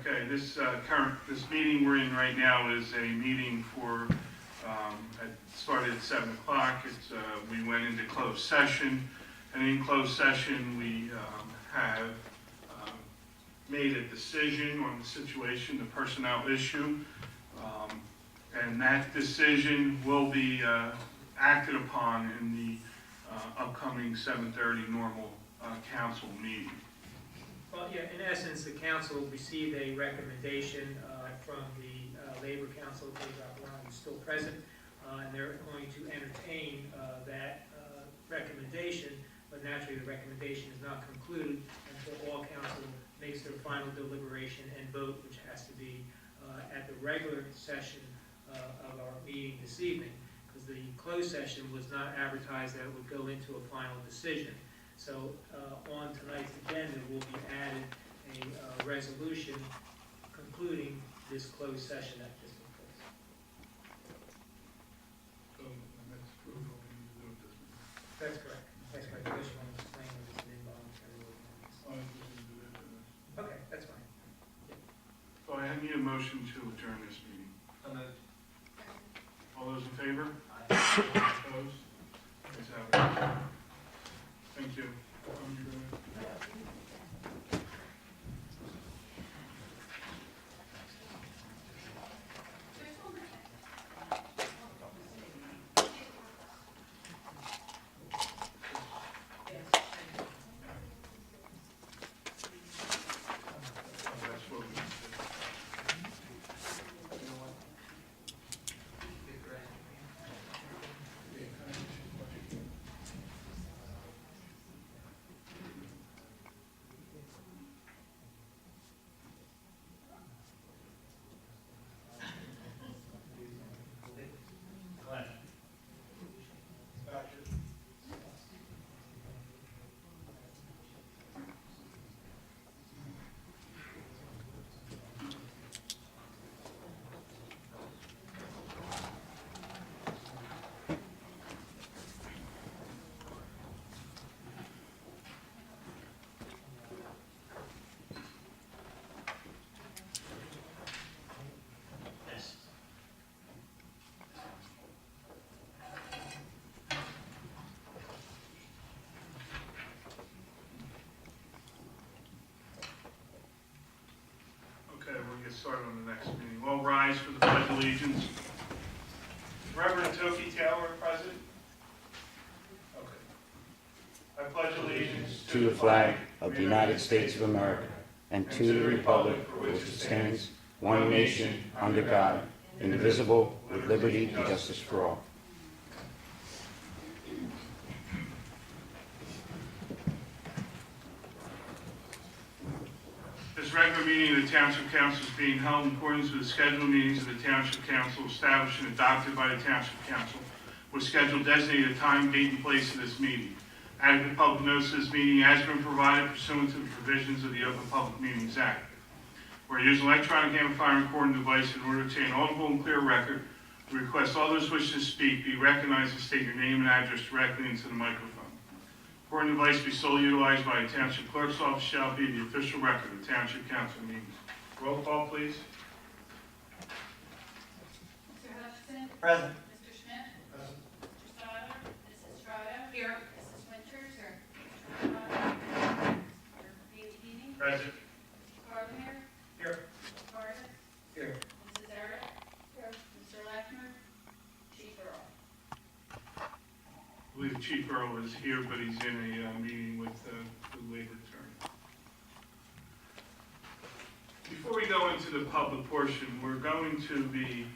Okay, this meeting we're in right now is a meeting for, it started at 7 o'clock. We went into closed session, and in closed session, we have made a decision on the situation, the personnel issue, and that decision will be acted upon in the upcoming 7:30 normal council meeting. Well, yeah, in essence, the council received a recommendation from the Labor Council, who's still present, and they're going to entertain that recommendation, but naturally the recommendation is not concluded until all council makes their final deliberation and vote, which has to be at the regular session of our meeting this evening, because the closed session was not advertised that it would go into a final decision. So on tonight's agenda will be added a resolution concluding this closed session that just took place. So that's true. What we need to do with this. That's correct. That's correct. I just want to explain that it's an involuntary ordinance. Okay, that's fine. So I need a motion to adjourn this meeting. All those in favor? Opposed? Ayes have it. Thank you. Okay, we'll get started on the next meeting. All rise for the Pledge of Allegiance. Reverend Toki Taylor, present. Okay. I pledge allegiance to the flag of the United States of America and to the republic for which it stands, one nation, under God, indivisible, with liberty and justice for all. This regular meeting of the Township Council is being held in accordance with the scheduled meetings of the Township Council established and adopted by the Township Council, with schedule designated a time, date, and place of this meeting. Adequate public notice of this meeting has been provided pursuant to the provisions of the Open Public Meetings Act. We're using electronic amplifying recording device in order to obtain audible and clear record. We request all those wishing to speak be recognized and state your name and address directly into the microphone. Recording device be solely utilized by the Township Clerk's Office shall be the official record of Township Council meetings. Roll call, please. Mr. Hutchinson? Present. Mr. Schmidt? Present. Mr. Stoddard? Mrs. Strada? Here. Mrs. Winters? Here. Mr. Mr. Bianchini? Present. Mr. Carpenter? Here. Mr. Cardis? Here. Mrs. Eric? Here. Mr. Lechner? Chief Earl? I believe Chief Earl is here, but he's in a meeting with the labor attorney. Before we go into the public portion, we're going to be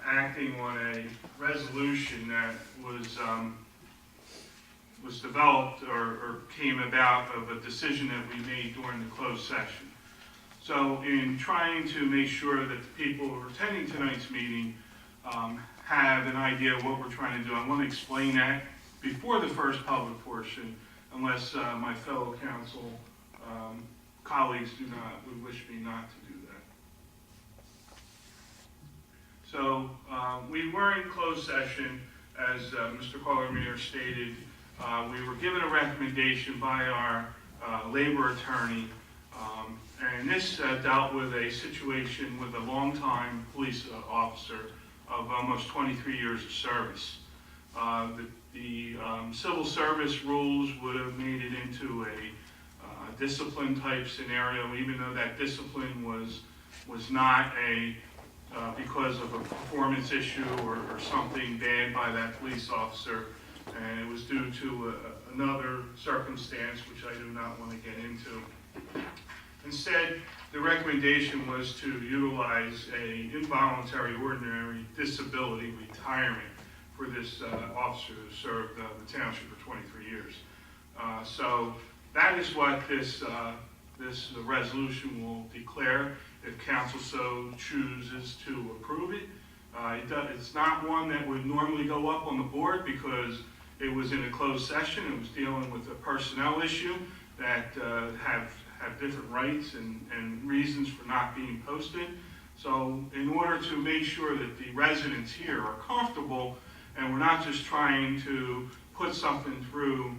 acting on a resolution that was developed or came about of a decision that we made during the closed session. So in trying to make sure that the people who are attending tonight's meeting have an idea of what we're trying to do, I want to explain that before the first public portion, unless my fellow council colleagues would wish me not to do that. So we were in closed session, as Mr. Collier stated. We were given a recommendation by our labor attorney And this dealt with a situation with a longtime police officer of almost 23 years of service. The civil service rules would have made it into a discipline type scenario, even though that discipline was not because of a performance issue or something bad by that police officer, and it was due to another circumstance which I do not want to get into. Instead, the recommendation was to utilize a involuntary ordinary disability retirement for this officer who served the township for 23 years. So that is what this resolution will declare if council so chooses to approve it. It's not one that would normally go up on the board because it was in a closed session. It was dealing with a personnel issue that have different rights and reasons for not being posted. So in order to make sure that the residents here are comfortable and we're not just trying to put something through,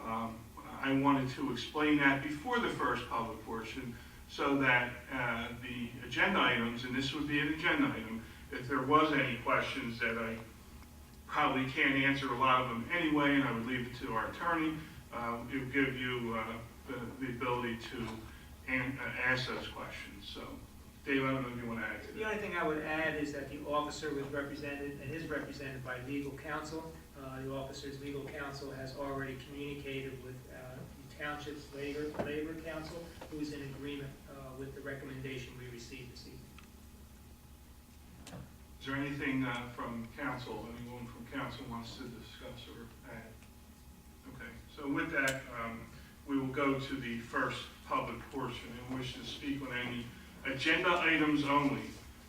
I wanted to explain that before the first public portion so that the agenda items, and this would be an agenda item, if there was any questions that I probably can't answer a lot of them anyway, and I would leave it to our attorney, it would give you the ability to ask those questions. So, Dave, I don't know if you want to add to that. The only thing I would add is that the officer was represented and is represented by legal counsel. The officer's legal counsel has already communicated with the township's labor counsel, who is in agreement with the recommendation we received this evening. Is there anything from council, anyone from council wants to discuss or add? Okay, so with that, we will go to the first public portion and wish to speak on any agenda items only.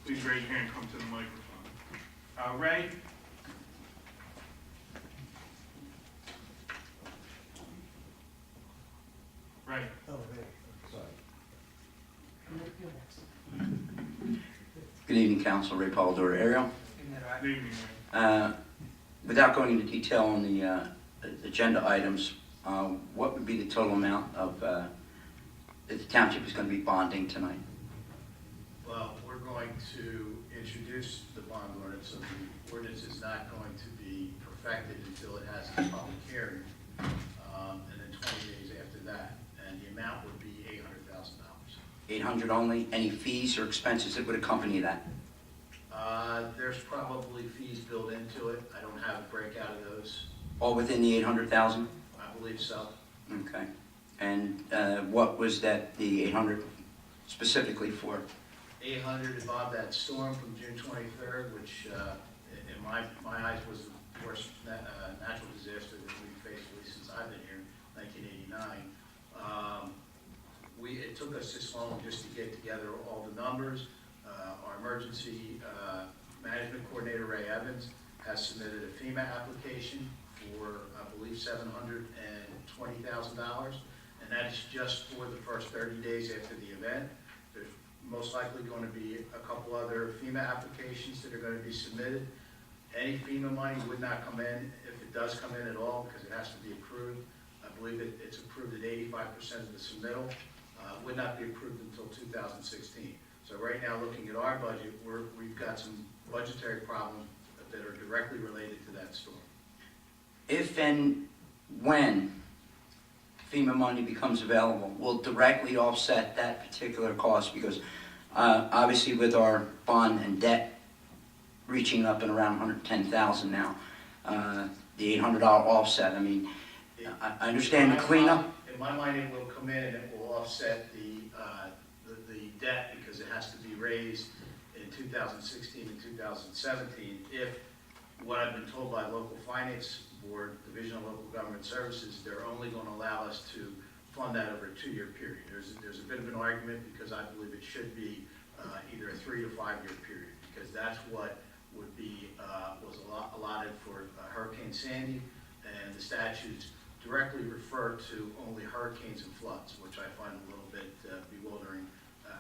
Please raise your hand, come to the microphone. Ray? Ray? Good evening, Council. Ray Paul, Door Ariel. Good evening, Ray. Without going into detail on the agenda items, what would be the total amount of that the township is going to be bonding tonight? Well, we're going to introduce the bond ordinance, so the ordinance is not going to be perfected until it has a public hearing, and then 20 days after that, and the amount would be $800,000. 800 only? Any fees or expenses that would accompany that? There's probably fees built into it. I don't have a breakout of those. All within the 800,000? I believe so. Okay. And what was that, the 800 specifically for? 800 involved that storm from June 23rd, which in my eyes was the worst natural disaster that we've faced at least since I've been here, 1989. It took us this long just to get together all the numbers. Our emergency management coordinator, Ray Evans, has submitted a FEMA application for, I believe, $720,000, and that is just for the first 30 days after the event. There's most likely going to be a couple other FEMA applications that are going to be submitted. Any FEMA money would not come in, if it does come in at all, because it has to be approved. I believe it's approved at 85% of the submittal. Would not be approved until 2016. So right now, looking at our budget, we've got some budgetary problems that are directly related to that storm. If and when FEMA money becomes available, will directly offset that particular cost? Because obviously with our bond and debt reaching up and around $110,000 now, the $800 offset, I mean, I understand the cleanup. In my mind, it will come in and it will offset the debt because it has to be raised in 2016 and 2017 if what I've been told by local finance board, Division of Local Government Services, they're only going to allow us to fund that over a 2-year period. There's a bit of an argument because I believe it should be either a 3 to 5 year period because that's what would be was allotted for Hurricane Sandy, and the statutes directly refer to only hurricanes and floods, which I find a little bit bewildering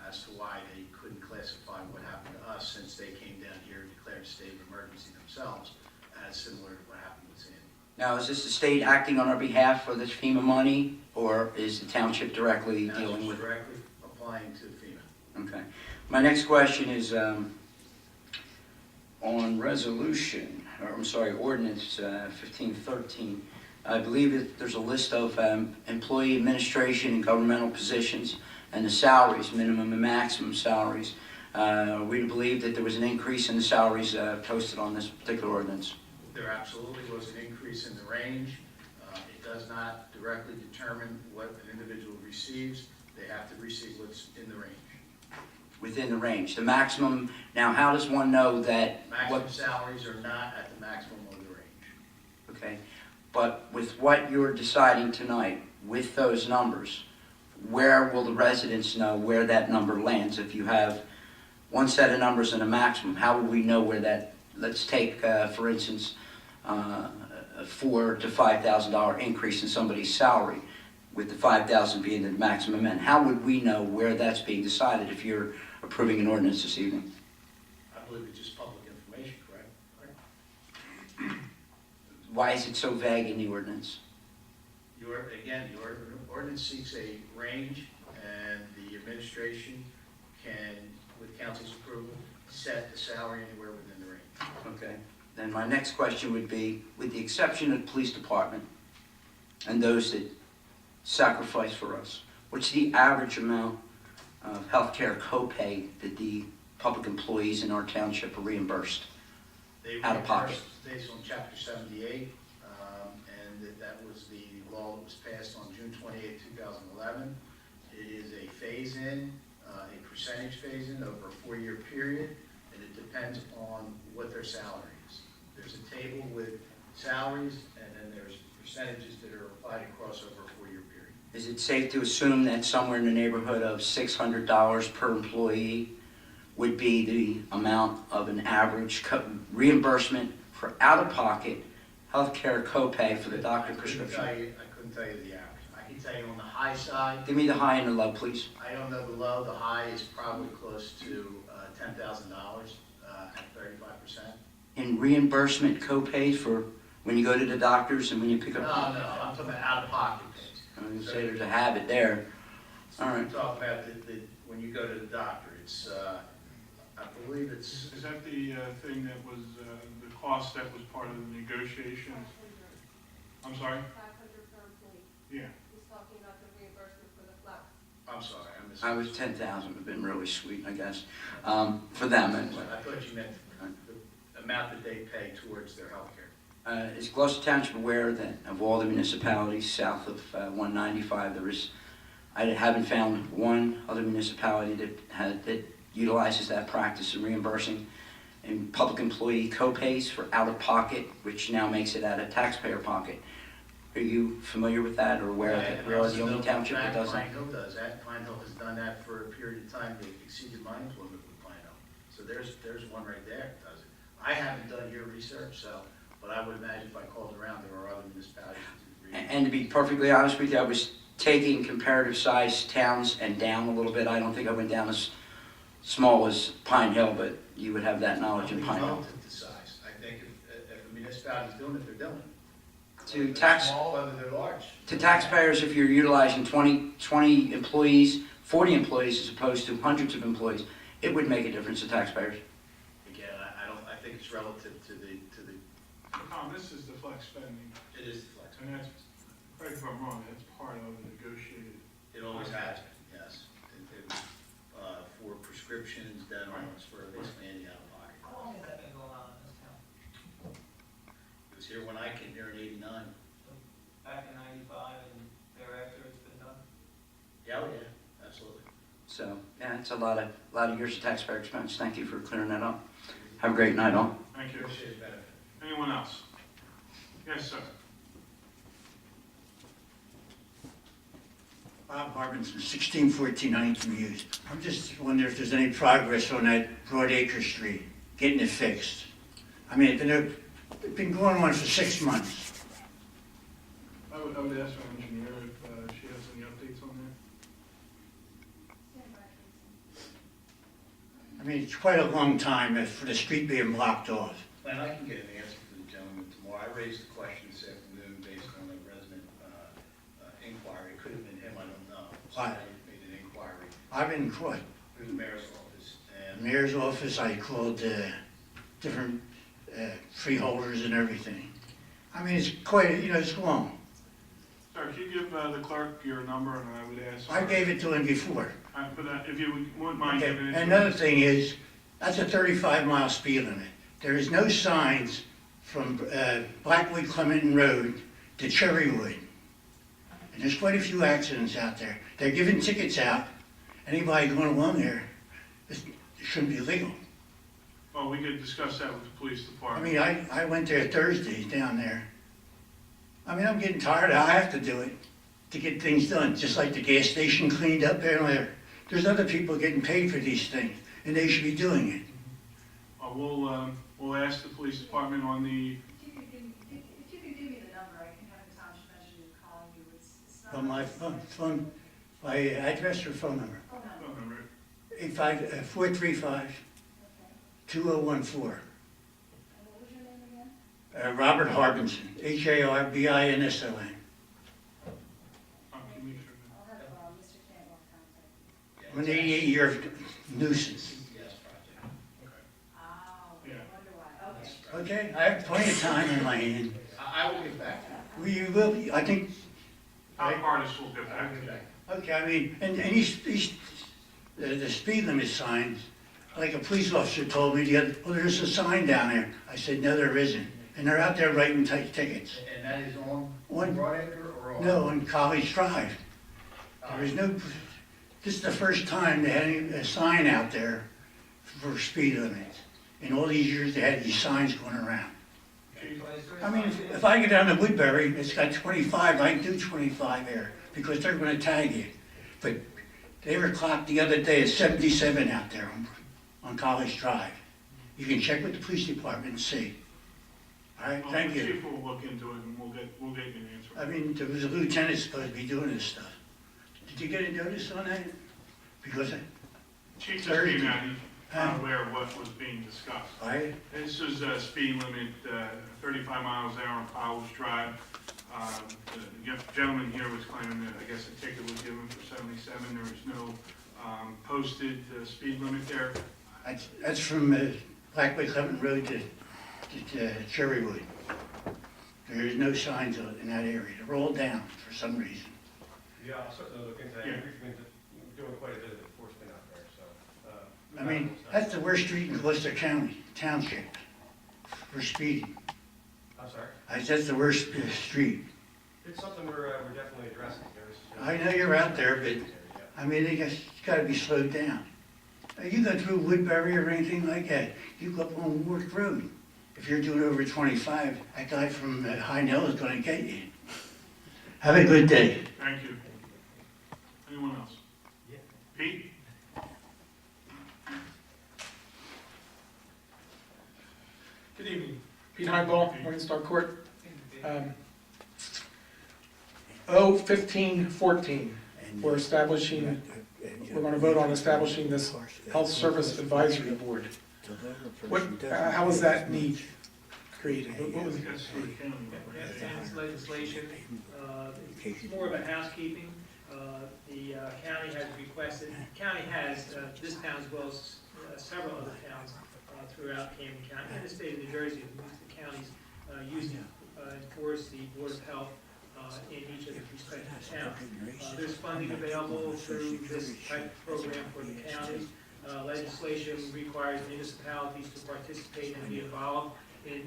as to why they couldn't classify what happened to us since they came down here and declared a state of emergency themselves as similar to what happened with Sandy. Now, is this the state acting on our behalf for this FEMA money, or is the township directly dealing with it? Directly, applying to FEMA. Okay. My next question is on ordinance 1513. I believe that there's a list of employee administration and governmental positions and the salaries, minimum and maximum salaries. We believe that there was an increase in the salaries posted on this particular ordinance. There absolutely was an increase in the range. It does not directly determine what an individual receives. They have to receive what's in the range. Within the range. The maximum, now how does one know that? Maximum salaries are not at the maximum of the range. Okay, but with what you're deciding tonight, with those numbers, where will the residents know where that number lands? If you have one set of numbers and a maximum, how will we know where that, let's take, for instance, a $4,000 to $5,000 increase in somebody's salary, with the $5,000 being the maximum end. How would we know where that's being decided if you're approving an ordinance this evening? I believe it's just public information, correct? Why is it so vague in the ordinance? Your ordinance seeks a range, and the administration can, with council's approval, set the salary anywhere within the range. Okay. Then my next question would be, with the exception of the police department and those that sacrifice for us, what's the average amount of healthcare copay that the public employees in our township are reimbursed? They Out of pocket. reimbursed based on Chapter 78, and that was the law that was passed on June 28, 2011. It is a phase-in, a percentage phase-in over a 4-year period, and it depends on what their salary is. There's a table with salaries, and then there's percentages that are applied across over a 4-year period. Is it safe to assume that somewhere in the neighborhood of $600 per employee would be the amount of an average reimbursement for out-of-pocket healthcare copay for the doctor prescription? I couldn't tell you the average. I can tell you on the high side, Give me the high and the low, please. I don't know the low. The high is probably close to $10,000 at 35%. In reimbursement copays for when you go to the doctors and when you pick No, up? I'm talking about out-of-pocket pays. I would say there's a habit there. All right. I'm talking about when you go to the doctor, it's, I believe it's, Is that the thing that was, the cost that was part of the negotiations? I'm sorry? 500 per employee. Yeah. He's talking about the reimbursement for the flex. I'm sorry, I missed. I was 10,000, would have been really sweet, I guess, for them anyway. I thought you meant the amount that they pay towards their health care. Is Gloucester Township aware that of all the municipalities south of 195, I haven't found one other municipality that utilizes that practice of reimbursing in public employee copays for out-of-pocket, which now makes it out of taxpayer pocket. Are you familiar with that or aware that we're the only township that does that? Pine Hill does that. Pine Hill has done that for a period of time. They exceeded my employment with Pine Hill. So there's one right there that does it. I haven't done your research, but I would imagine if I called around, there are other municipalities that do. And to be perfectly honest with you, I was taking comparative size towns and down a little bit. I don't think I went down as small as Pine Hill, but you would have that knowledge in Pine Hill. Relative to size. I think if a municipality is doing it, they're doing it. To Whether they're tax- small, whether they're large. To taxpayers, if you're utilizing 20 employees, 40 employees as opposed to hundreds of employees, it would make a difference to taxpayers. Again, I think it's relative to the, Tom, this is the flex spending, it is the flex. and that's, correct if I'm wrong, that's part of the negotiated. It always has been, yes. For prescriptions, dental, it's for basically any out of pocket. How long has that been going on in this town? It was here when I came here in '89. Back in 95 and thereafter it's been done? Yeah, oh yeah, absolutely. So, yeah, it's a lot of years of taxpayer expense. Thank you for clearing that up. Have a great night, all. Thank you. Appreciate the benefit. Anyone else? Yes, sir. Bob Harbinson, 1614 Huntington Hughes. I'm just wondering if there's any progress on that Broadacre Street, getting it fixed. I mean, it's been going on for 6 months. I would ask our engineer if she has any updates on that. I mean, it's quite a long time for the street being blocked off. And I can get an answer for the gentleman tomorrow. I raised the question this afternoon based on a resident inquiry. It could have been him, I don't know. Right. Somebody made an inquiry. I've been caught. Through the mayor's office. The And mayor's office, I called different freeholders and everything. I mean, it's quite, you know, it's long. Sir, can you give the clerk your number, and I would ask? I gave it to him before. But if you wouldn't mind Okay, giving it. and another thing is, that's a 35-mile speed limit. There is no signs from Blackwood Clementon Road to Cherrywood. And there's quite a few accidents out there. They're giving tickets out. Anybody going along there, it shouldn't be legal. Well, we could discuss that with the police I department. mean, I went there Thursday down there. I mean, I'm getting tired. I have to do it to get things done, just like the gas station cleaned up there. There's other people getting paid for these things, and they should be doing it. We'll ask the police department on the, If you could give me the number, I can have the township engineer calling you. It's not. On my phone, my address or phone number, Phone number. phone number. 435-2014. Okay. Uh, And what was your name again? Robert Harbinson, Harbinson. Can you make sure? I'll have Mr. Campbell contact you. I'm an 88-year nuisance. yes, project. Oh, Yeah. I wonder why. Okay. Okay, I have plenty of time in my hand. I will get back to you. You will, I think, How hardest will get I back will to get you. back. okay, I mean, and the speed limit signs, like a police officer told me the other, oh, there's a sign down there. I said, no, there isn't. And they're out there writing tickets. And that is on One- Broadacre or on? No, on College Drive. There is no, this is the first time they had a sign out there for speed limits. In all these years, they had these signs going around. I mean, if I get down to Woodbury, it's got 25, I can do 25 there, because they're gonna tag you. But they were clocked the other day at 77 out there on College Drive. You can check with the police department and see. All right, Well, thank the you. chief will look into it, and we'll get you an answer. I mean, there was a lieutenant supposed to be doing this stuff. Did you get a notice on that? Because Chief just Thursday. came out, he's not aware of what was being discussed. This is a speed limit, 35 miles an hour on College Drive. The gentleman here was claiming that, I guess, a ticket was given for 77. There was no posted speed limit there. that's from Blackwood Clement Road to Cherrywood. There is no signs of it in that area. They're all down for some reason. Yeah, I'll certainly look into that. Yeah. We've been doing quite a bit of enforcement out there, so. I mean, that's the worst street in Gloucester County Township for speeding. I'm sorry? That's the worst street. It's something we're definitely addressing. I know you're out there, but Yeah. I mean, it's gotta be slowed down. You go through Woodbury or anything like that, you go up on Warwick Road. If you're doing over 25, that guy from High Nell is gonna get you. Have a good day. Thank you. Anyone else? Yeah. Pete? Good evening. Pete Heinball, Morningstar Court. 1514, we're establishing, we're going to vote on establishing this Health Service Advisory Board. How was that need created? What was it? That's for the county. That's legislation, it's more of a housekeeping. The county has requested, county has, this town as well as several other towns throughout Camden County and the state of New Jersey, the counties using, enforce the Board of Health in each of the respective towns. There's funding available through this type of program for the counties. Legislation requires municipalities to participate and be involved in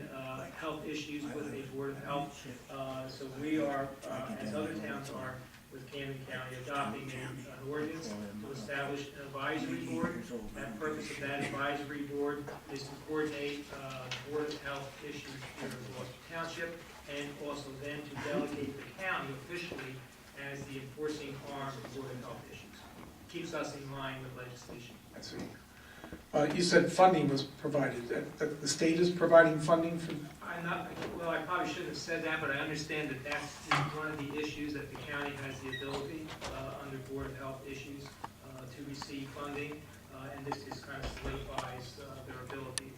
health issues with a Board of Health. So we are, as other towns are, with Camden County, adopting an ordinance to establish an advisory board. The purpose of that advisory board is to coordinate Board of Health issues here in Gloucester Township, and also then to delegate the county officially as the enforcing arm of Board of Health issues. Keeps us in line with legislation. I see. You said funding was provided. The state is providing funding for, Well, I probably shouldn't have said that, but I understand that that's one of the issues, that the county has the ability, under Board of Health issues, to receive funding, and this just kind of solidifies their ability.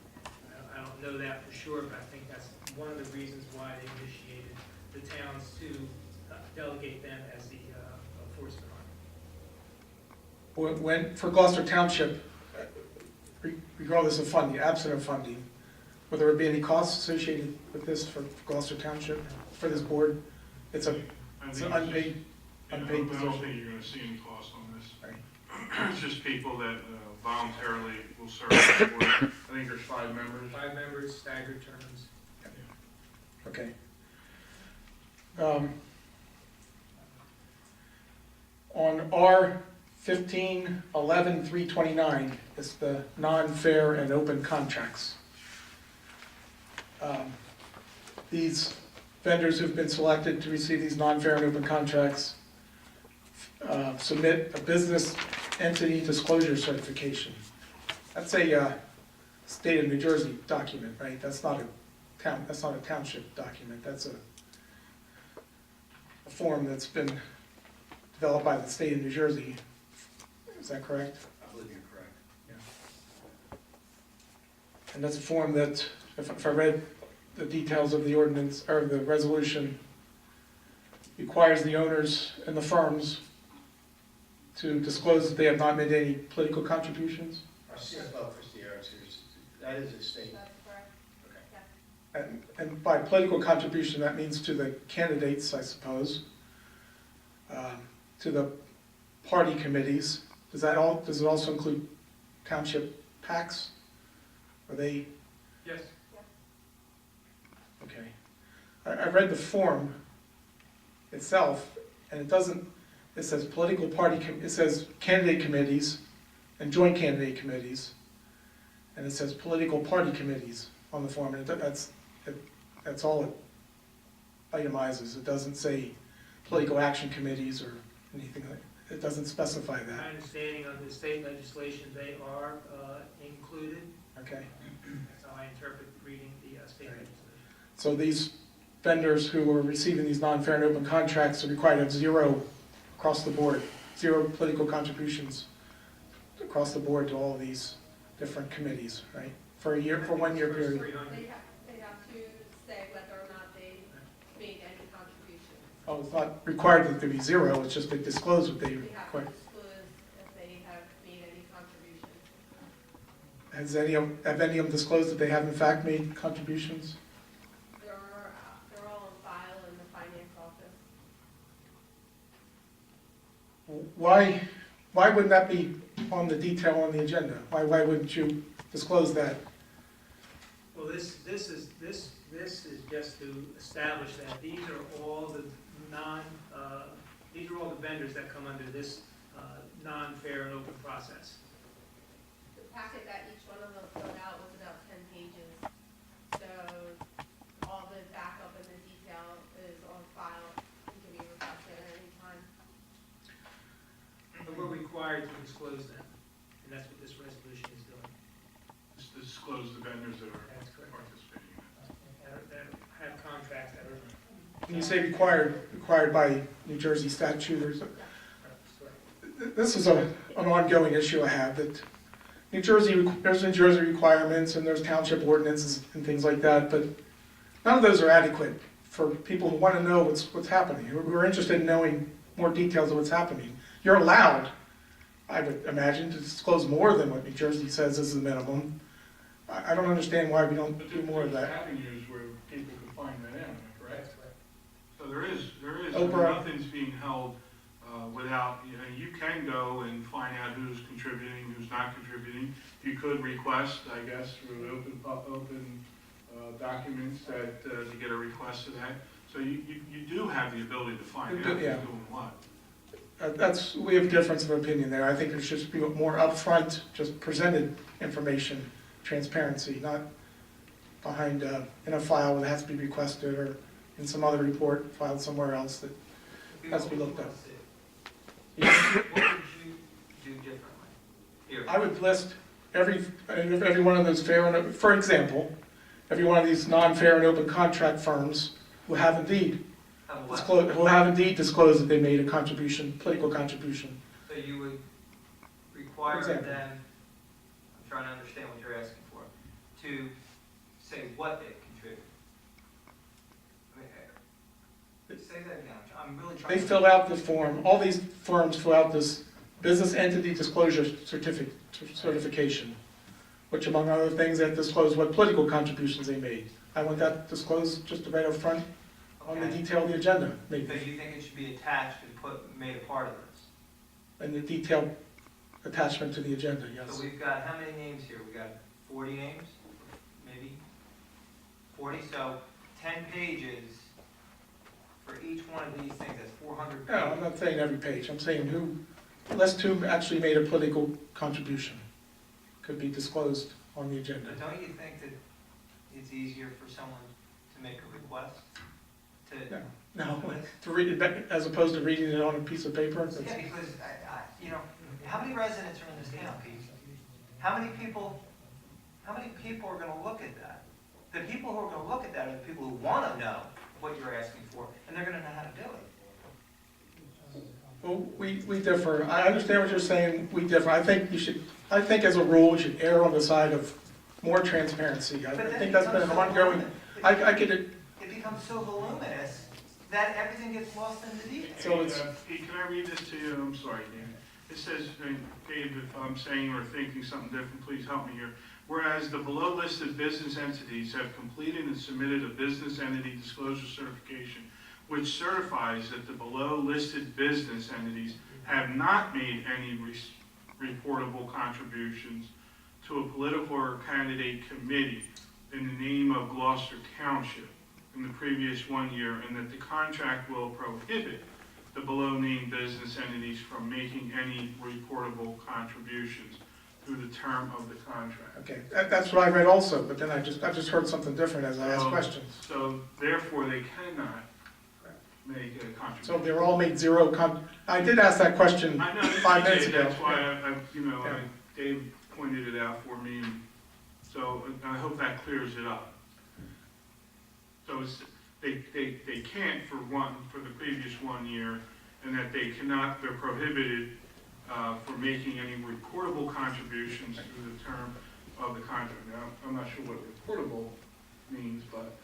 I don't know that for sure, but I think that's one of the reasons why they initiated the towns to delegate them as the enforcement arm. when, for Gloucester Township, regardless of funding, absent of funding, will there be any costs associated with this for Gloucester Township, for this board? It's an unpaid I don't position. think you're gonna see any cost on this. Right. It's just people that voluntarily will serve on the board. I think there's 5 members. 5 members, staggered terms. Okay. On R 15-11-329, it's the non-fair and open contracts. These vendors who've been selected to receive these non-fair and open contracts submit a business entity disclosure certification. That's a state of New Jersey document, right? That's not a township document. That's a form that's been developed by the state of New Jersey. Is that correct? I believe you're correct. And that's a form that, if I read the details of the ordinance, or the resolution, requires the owners and the firms to disclose that they have not made any political contributions. Our CFO, Christie Erickson, that is a state. That's correct. Okay. And by political contribution, that means to the candidates, I suppose, to the party committees. Does it also include township PACs? Are they? Yes. Okay. I read the form itself, and it says political party, it says candidate committees and joint candidate committees, and it says political party committees on the form, and that's all it itemizes. It doesn't say political action committees or anything like, it doesn't specify My that. understanding of the state legislation, they are included. Okay. That's how I interpret reading the state Right. legislation. So these vendors who are receiving these non-fair and open contracts are required to have 0 across the board, 0 political contributions across the board to all of these different committees, right? For a year, for 1 year First period. 300. They have to say whether or not they made any contributions. Oh, it's not required that there be 0, it's just they disclose what they They have to require. disclose if they have made any contributions. Have any of them disclosed that they have in fact made contributions? They're all on file in the finance office. Why wouldn't that be on the detail on the agenda? Why wouldn't you disclose that? Well, this is just to establish that these are all the these are all the vendors that come under this non-fair and open process. The packet that each one of them filled out was about 10 pages. So all the backup and the detail is on file and can be requested at any time. But we're required to disclose them, and that's what this resolution is doing. Just disclose the vendors that are That's correct. participating in it. That have contracts that are. When you say required by New Jersey statute or something? This is an ongoing issue I have, that there's New Jersey requirements and there's township ordinances and things like that, but none of those are adequate for people who want to know what's happening, who are interested in knowing more details of what's happening. You're allowed, I would imagine, to disclose more than what New Jersey says is the minimum. I don't understand why we don't But do more of there's that. avenues where people can find that out, correct? That's correct. So there is, Oprah. nothing's being held without, you can go and find out who's contributing, who's not contributing. You could request, I guess, through open documents that, to get a request to that. So you do have the ability to find out who's Yeah. doing what. We have a difference of opinion there. I think there should be more upfront, just presented information, transparency, not behind, in a file that has to be requested or in some other report filed somewhere else that has to be looked up. What would you do differently? Here. I would list every one of those for example, every one of these non-fair and open contract firms who have indeed disclosed that they made a contribution, political contribution. So you would require Example. them, I'm trying to understand what you're asking for, to say what they contribute. Say that again, I'm really trying They to. fill out the form, all these firms fill out this business entity disclosure certification, which among other things, that disclose what political contributions they made. I want that disclosed just right up front on the Okay. detail of the agenda, So maybe, you think it should be attached and made a part of this? and the detailed attachment to the agenda, So yes. we've got, how many names here? We got 40 names, maybe? 40, so 10 pages for each one of these things, that's 400 No, I'm pages. not saying every page, I'm saying who, list who actually made a political contribution could be disclosed on the agenda. But don't you think that it's easier for someone to make a request? To, No, to read it back, as opposed to reading it on a piece of paper, that's, yeah, because, you know, how many residents are in this town, Pete? How many people are gonna look at that? The people who are gonna look at that are the people who wanna know what you're asking for, and they're gonna know how to do it. well, we differ. I understand what you're saying, we differ. I think as a rule, we should err on the side of more transparency. I But then think it that's been an becomes so ongoing, voluminous. I get it, It becomes so voluminous that everything gets lost in the details. So it's- Pete, can I read this to you? I'm sorry, Dan. It says, Dave, if I'm saying or thinking something different, please help me here. Whereas the below listed business entities have completed and submitted a business entity disclosure certification, which certifies that the below listed business entities have not made any reportable contributions to a political or candidate committee in the name of Gloucester Township in the previous 1 year, and that the contract will prohibit the below named business entities from making any reportable contributions through the term of the contract. okay, that's what I read also, but then I just heard something different as I asked questions. So therefore, they cannot make a So contribution. they're all made zero I did ask that question I know 5 minutes you ago. did, that's why Yeah. Dave pointed it out for me, and so I hope that clears it up. So they can't for the previous 1 year, and that they cannot, they're prohibited from making any reportable contributions through the term of the contract. Now, I'm not sure what reportable means, but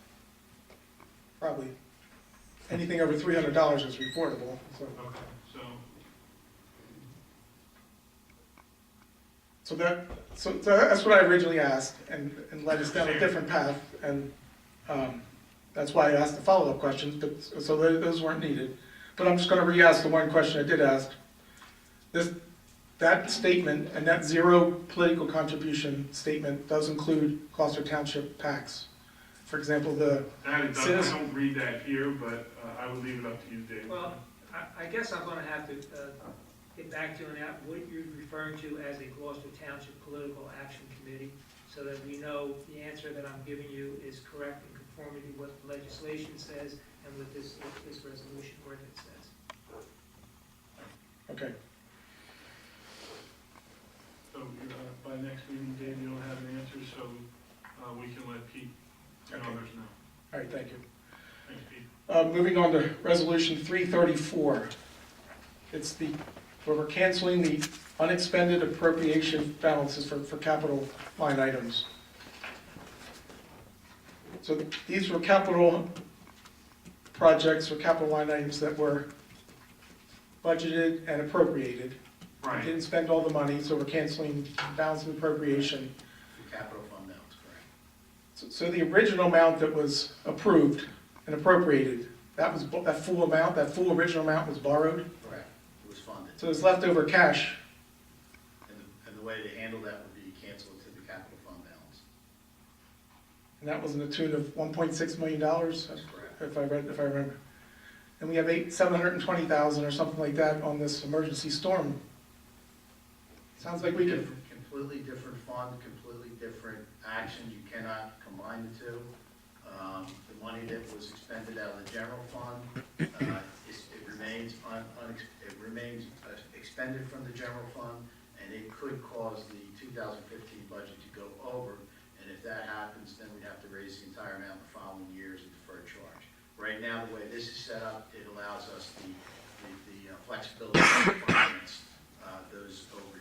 Probably anything over $300 is reportable, so. okay, so. So that's what I originally asked, and led us down a different path, and that's why I asked the follow-up questions, but, so those weren't needed. But I'm just gonna re-ask the one question I did ask. That statement, and that zero political contribution statement does include Gloucester Township PACs. For example, That it does, I Citizen- don't read that here, but I would leave it up to you, Dave. Well, I guess I'm gonna have to get back to you on that, what you're referring to as a Gloucester Township Political Action Committee, so that we know the answer that I'm giving you is correct in conformity with what the legislation says and with this resolution ordinance says. okay, So by next meeting, Dave, you'll have an answer, so we can let Pete and Okay. others know. all right, thank you. Thanks, Pete. Moving on to Resolution 334. It's where we're canceling the unexpended appropriation balances for capital line items. So these were capital projects or capital line items that were budgeted and appropriated. We Right, didn't spend all the money, so we're canceling balance of appropriation. The capital fund balance, correct. So the original amount that was approved and appropriated, that full amount, that full original amount was borrowed. Correct. It was funded. So there's leftover cash, And the way to handle that would be cancel it to the capital fund balance. and that was in the tune of $1.6 million, That's correct. if I remember. And we have $720,000 or something like that on this emergency storm. Sounds like we could, Completely different fund, completely different actions. You cannot combine the two. The money that was expended out of the general fund, it remains expended from the general fund, and it could cause the 2015 budget to go over. And if that happens, then we'd have to raise the entire amount the following years in deferred charge. Right now, the way this is set up, it allows us the flexibility to finance those over